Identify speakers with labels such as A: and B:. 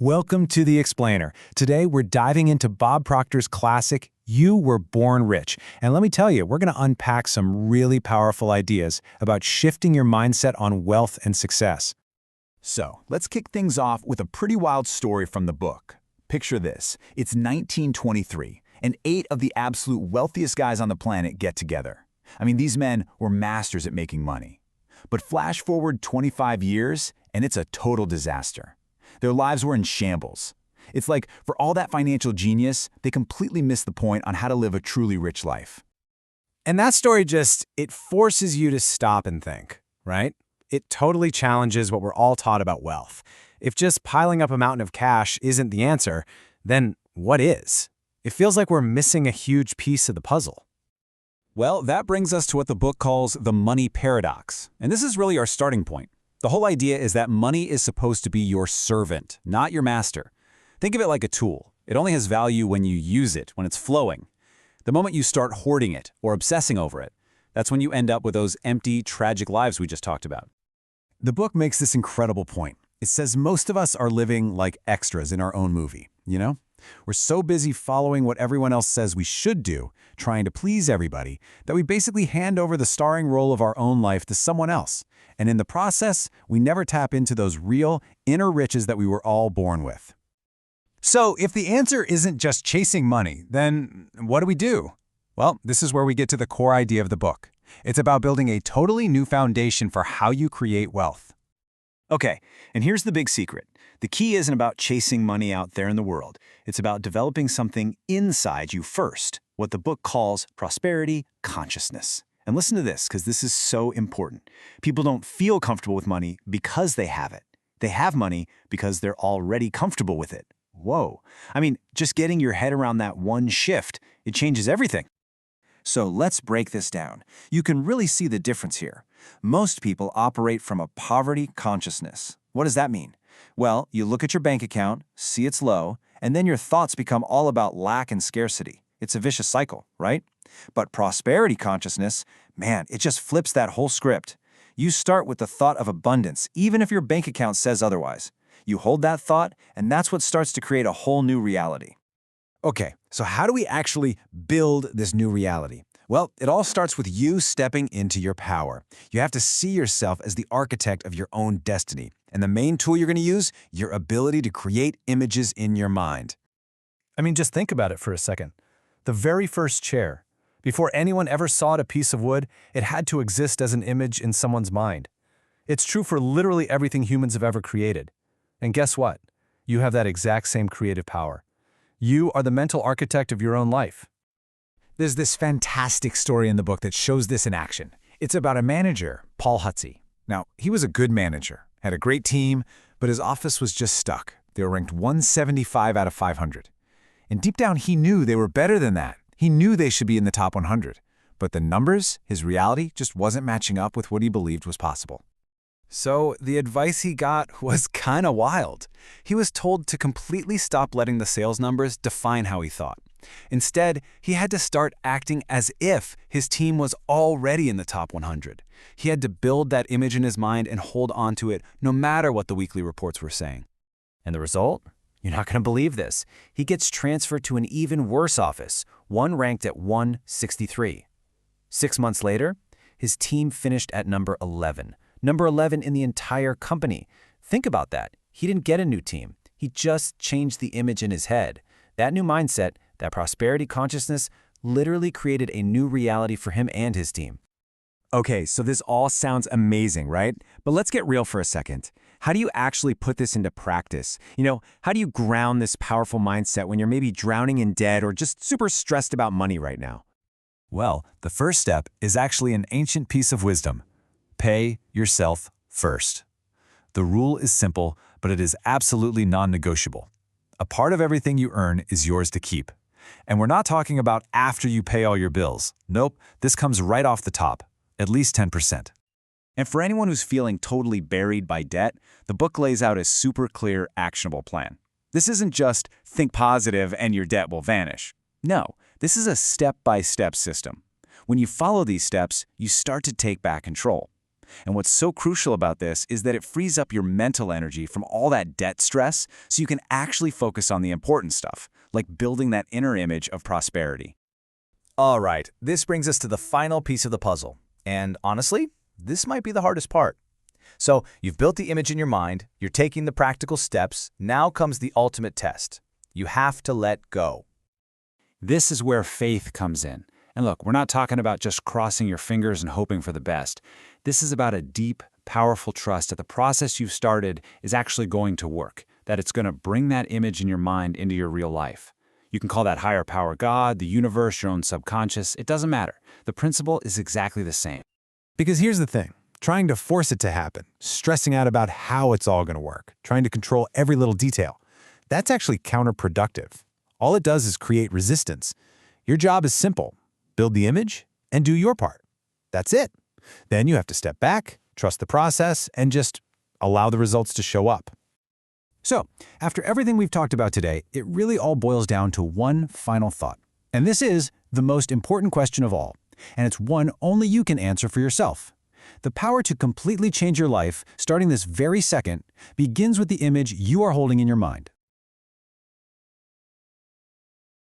A: Welcome to The Explainer. Today, we're diving into Bob Proctor's classic, You Were Born Rich. And let me tell you, we're going to unpack some really powerful ideas about shifting your mindset on wealth and success.
B: So, let's kick things off with a pretty wild story from the book. Picture this. It's 1923, and 8 of the absolute wealthiest guys on the planet get together. I mean, these men were masters at making money. But flash forward 25 years, and it's a total disaster. Their lives were in shambles. It's like, for all that financial genius, they completely missed the point on how to live a truly rich life.
A: And that story it forces you to stop and think, right? It totally challenges what we're all taught about wealth. If just piling up a mountain of cash isn't the answer, then what is? It feels like we're missing a huge piece of the puzzle.
B: Well, that brings us to what the book calls the money paradox. And this is really our starting point. The whole idea is that money is supposed to be your servant, not your master. Think of it like a tool. It only has value when you use it, when it's flowing. The moment you start hoarding it or obsessing over it, that's when you end up with those empty, tragic lives we just talked about. The book makes this incredible point. It says most of us are living like extras in our own movie, you know? We're so busy following what everyone else says we should do, trying to please everybody, that we basically hand over the starring role of our own life to someone else. And in the process, we never tap into those real, inner riches that we were all born with.
A: So if the answer isn't just chasing money, then what do we do? Well, this is where we get to the core idea of the book. It's about building a totally new foundation for how you create wealth.
C: Okay, and here's the big secret. The key isn't about chasing money out there in the world. It's about developing something inside you first, what the book calls prosperity consciousness. And listen to this, because this is so important. People don't feel comfortable with money because they have it. They have money because they're already comfortable with it. Whoa. I mean, just getting your head around that one shift, it changes everything. So let's break this down. You can really see the difference here. Most people operate from a poverty consciousness. What does that mean? Well, you look at your bank account, see it's low, and then your thoughts become all about lack and scarcity. It's a vicious cycle, right? But prosperity consciousness, man, it just flips that whole script. You start with the thought of abundance, even if your bank account says otherwise. You hold that thought, and that's what starts to create a whole new reality.
A: Okay, so how do we actually build this new reality? Well, it all starts with you stepping into your power. You have to see yourself as the architect of your own destiny. And the main tool you're going to use, your ability to create images in your mind. I mean, just think about it for a second. The very first chair. Before anyone ever sawed a piece of wood, it had to exist as an image in someone's mind. It's true for literally everything humans have ever created. And guess what? You have that exact same creative power. You are the mental architect of your own life.
B: There's this fantastic story in the book that shows this in action. It's about a manager, Paul Hutsey. Now, he was a good manager, had a great team, but his office was just stuck. They were ranked 175 out of 500. And deep down, he knew they were better than that. He knew they should be in the top 100. But the numbers, his reality, just wasn't matching up with what he believed was possible.
A: So the advice he got was kind of wild. He was told to completely stop letting the sales numbers define how he thought. Instead, he had to start acting as if his team was already in the top 100. He had to build that image in his mind and hold on to it no matter what the weekly reports were saying. And the result? You're not going to believe this. He gets transferred to an even worse office, one ranked at 163. 6 months later, his team finished at number 11. Number 11 in the entire company. Think about that. He didn't get a new team. He just changed the image in his head. That new mindset, that prosperity consciousness, literally created a new reality for him and his team.
B: Okay, so this all sounds amazing, right? But let's get real for a second. How do you actually put this into practice? How do you ground this powerful mindset when you're maybe drowning in debt or just super stressed about money right now?
A: Well, the first step is actually an ancient piece of wisdom. Pay yourself first. The rule is simple, but it is absolutely non-negotiable. A part of everything you earn is yours to keep. And we're not talking about after you pay all your bills. Nope, this comes right off the top, at least 10%.
C: And for anyone who's feeling totally buried by debt, the book lays out a super clear, actionable plan. This isn't just think positive and your debt will vanish. No, this is a step-by-step system. When you follow these steps, you start to take back control.
B: And what's so crucial about this is that it frees up your mental energy from all that debt stress so you can actually focus on the important stuff, like building that inner image of prosperity.
A: All right, this brings us to the final piece of the puzzle. And honestly, this might be the hardest part. So you've built the image in your mind, you're taking the practical steps, now comes the ultimate test. You have to let go.
B: This is where faith comes in. And look, we're not talking about just crossing your fingers and hoping for the best. This is about a deep, powerful trust that the process you've started is actually going to work, that it's going to bring that image in your mind into your real life. You can call that higher power God, the universe, your own subconscious. It doesn't matter. The principle is exactly the same.
D: Because here's the thing. Trying to force it to happen, stressing out about how it's all going to work, trying to control every little detail, that's actually counterproductive. All it does is create resistance. Your job is simple. Build the image and do your part. That's it. Then you have to step back, trust the process, and just allow the results to show up.
A: So, after everything we've talked about today, it really all boils down to one final thought. And this is the most important question of all. And it's one only you can answer for yourself. The power to completely change your life, starting this very second, begins with the image you are holding in your mind.